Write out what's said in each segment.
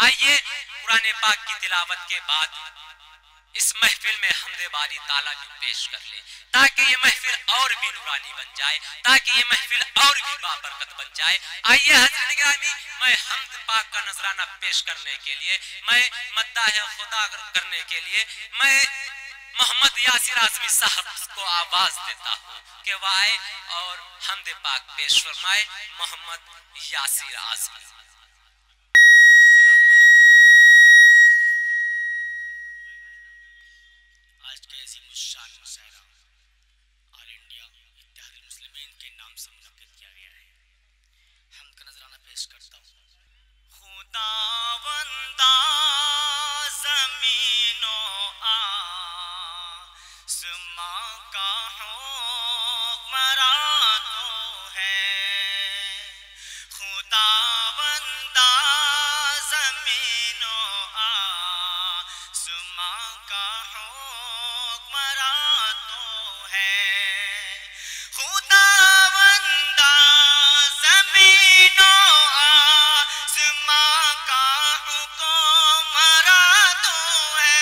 آئیے قرآن پاک کی تلاوت کے بعد اس محفل میں حمد باری تعالیٰ بھی پیش کر لے تاکہ یہ محفل اور بھی نورانی بن جائے، تاکہ یہ محفل اور بھی بابرکت بن جائے۔ آئیے حضرت گرامی، میں حمد پاک کا نذرانہ پیش کرنے کے لیے، میں مداح خدا کرنے کے لیے میں محمد یاسر اعظمی صاحب کو آواز دیتا ہوں کہ وہ آئے اور حمد پاک پیش فرمائے۔ محمد یاسر اعظمی۔ آج کے عظیم الشان مشاعرہ آل انڈیا اتحاد المسلمین کے نام سے منعقد کیا گیا ہے۔ حمد کا نذرانہ پیش کرتا ہوں۔ خداوندہ زمین و آسماں کا حکمراں تو ہے، خداوندہ زمین و آسماں کا حکمراں تو ہے، خداوندہ زمین و آسماں کا حکمراں تو ہے،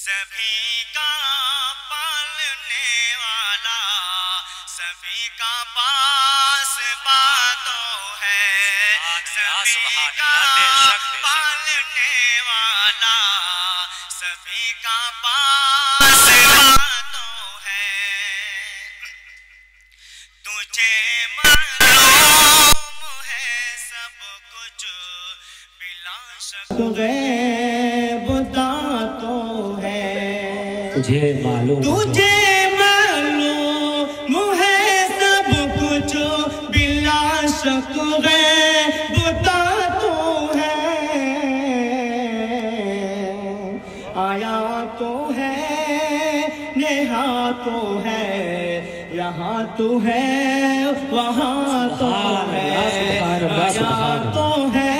سبھی کا پالنے والا، سبھی کا پاسباں تو ہے، سبھی کا پالنے والا، سبھی کا پاسباں تو ہے، تجھے معلوم ہے سب کچھ بلا شک غیب تو ہے، تجھے معلوم ہے سب کچھ بلا شک غیب تو ہے، آیا تو ہے نہا تو ہے، یہاں تو ہے وہاں تو ہے، آیا تو ہے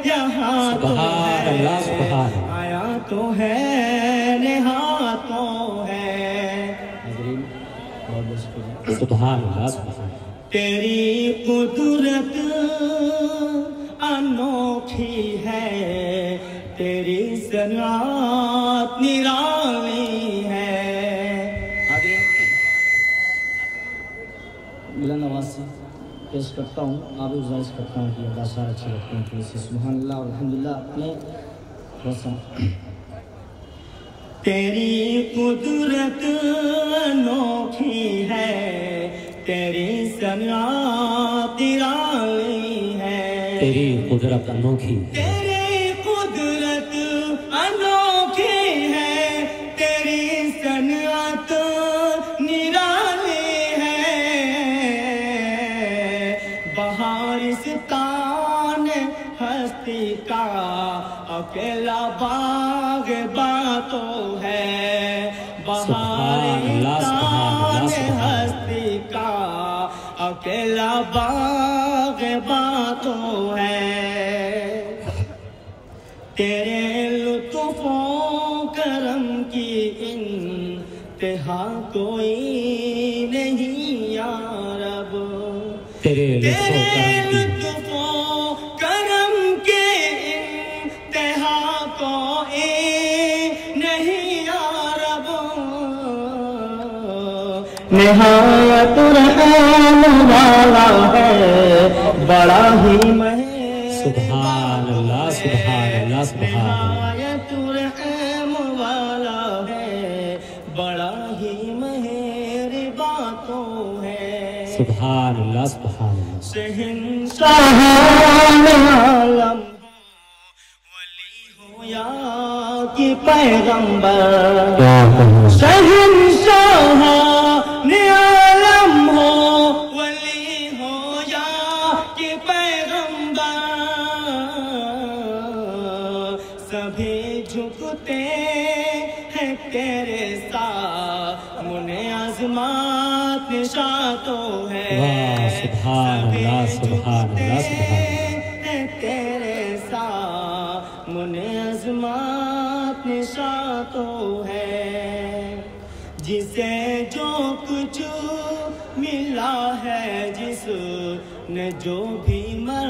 یہاں تو ہے، آیا تو ہے نہا تو ہے۔ سبحان اللہ، سبحان اللہ۔ تیری قدرت انوکھی ہے، تیری صنعت نرالی ہے۔ بلند آواز سے پیش کرتا ہوں، آپ بھی گزارش کرتا ہوں کہ اللہ سارا اچھے لگتے ہیں تو اسے سبحان اللہ اور الحمدللہ اپنے روسا۔ تیری قدرت انوکھی ہے، تیری صنعت نرالی ہے، تیری قدرت انوکھی، تیری قدرت انوکھی ہے، تیری صنعت نرالی ہے، بہارستان ہستی کا اکیلا باغ تو ہے، بہارستان ہستی کا اکیلا باغ تو ہے، تیرے لطف و کرم کی انتہا کوئی نہیں یا رب، تیرے لطف و کرم کی انتہا کوئی نہیں یا رب، نہایت رحم والا ہے بڑا ہی سبحان اللہ، سبحان اللہ، سبحان اللہ۔ نہایت رحم والا ہے بڑا ہی مہرباں تو ہے، سبحان اللہ، سبحان اللہ۔ شہنشاہ عالم ولی ہو یا کہ پیغمبر، شہنشاہ عالم ہو ولی ہو یا کہ پیغمبر، سبھی جھکتے ہیں تیرے سامنے، عظمت نشاں تو ہے، سبحان اللہ، سبحان اللہ، سبحان اللہ، تیرے سامنے عظمت نشاں تو ہے، جسے جو کچھ ملا ہے، جس نے جو بھی مر